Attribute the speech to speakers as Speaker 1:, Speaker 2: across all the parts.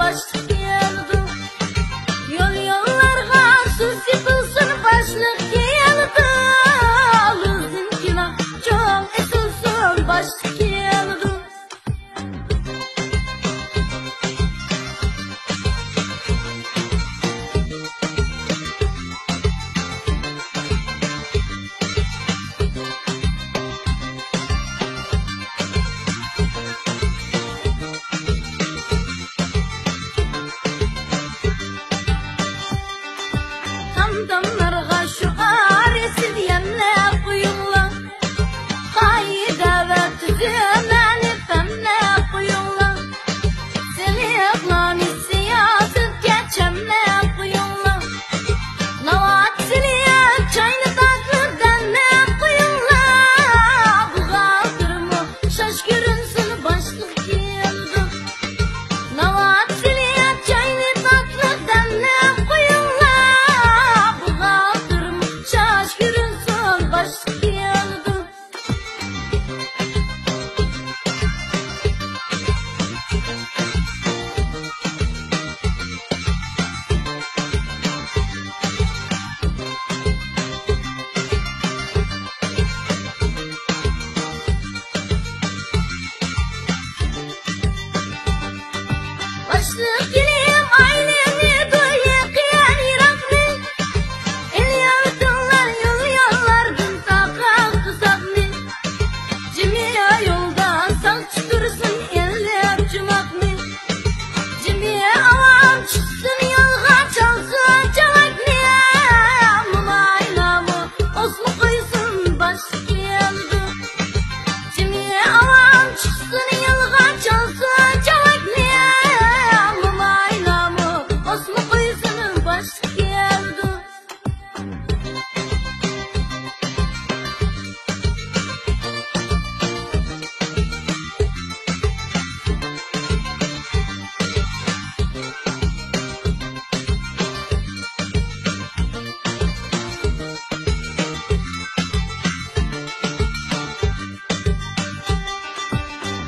Speaker 1: başlık geldi. Yollarga sus yıkılsın başlık geldi. Lüzümkine çok esilsin başlık geldi. Damlarga şu aresi diyenle koyunla, kayda ve tüzümeni femle koyunla, seni aklani siyaset geçemle koyunla, navat siliye çayını tatlı denle koyunla, bu kaldırma şaşkırınsın başlık geldi. Navat siliye çayını tatlı denle koyunla, şaşkırınsın başlık geldi. Başlık geleyim ailemi duyu kıyan İrak'ni, el yaratınlar yol yollardan takal kısakni, cimiye yoldan sal çıtırsın eller cumakni, cimiye avam çıksın yolga çalsın çalakni, mumaylamı oslu koysun başlık geldi. Cimiye avam çıksın yolga çalsın çalakni, mumaylamı oslu koysun başlık geldi.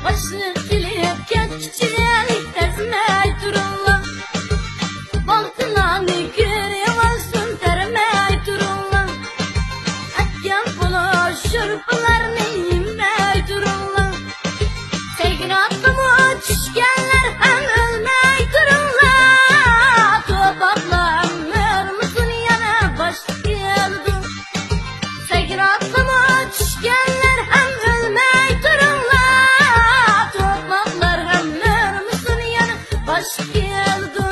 Speaker 1: Başlık gelip geçicilik ezmey durunla, baltınanı görüyorsun termey durunla, etken pulu şurplarını yemey durunla, sevgin aklımı düşkenler hem ölmey durunla, topakla ömür müsün yana başlık geldi. Sevgin aklımı düşkenler hem ölmey durunla, topaklar hem ölmüşsün yana başlık geldi.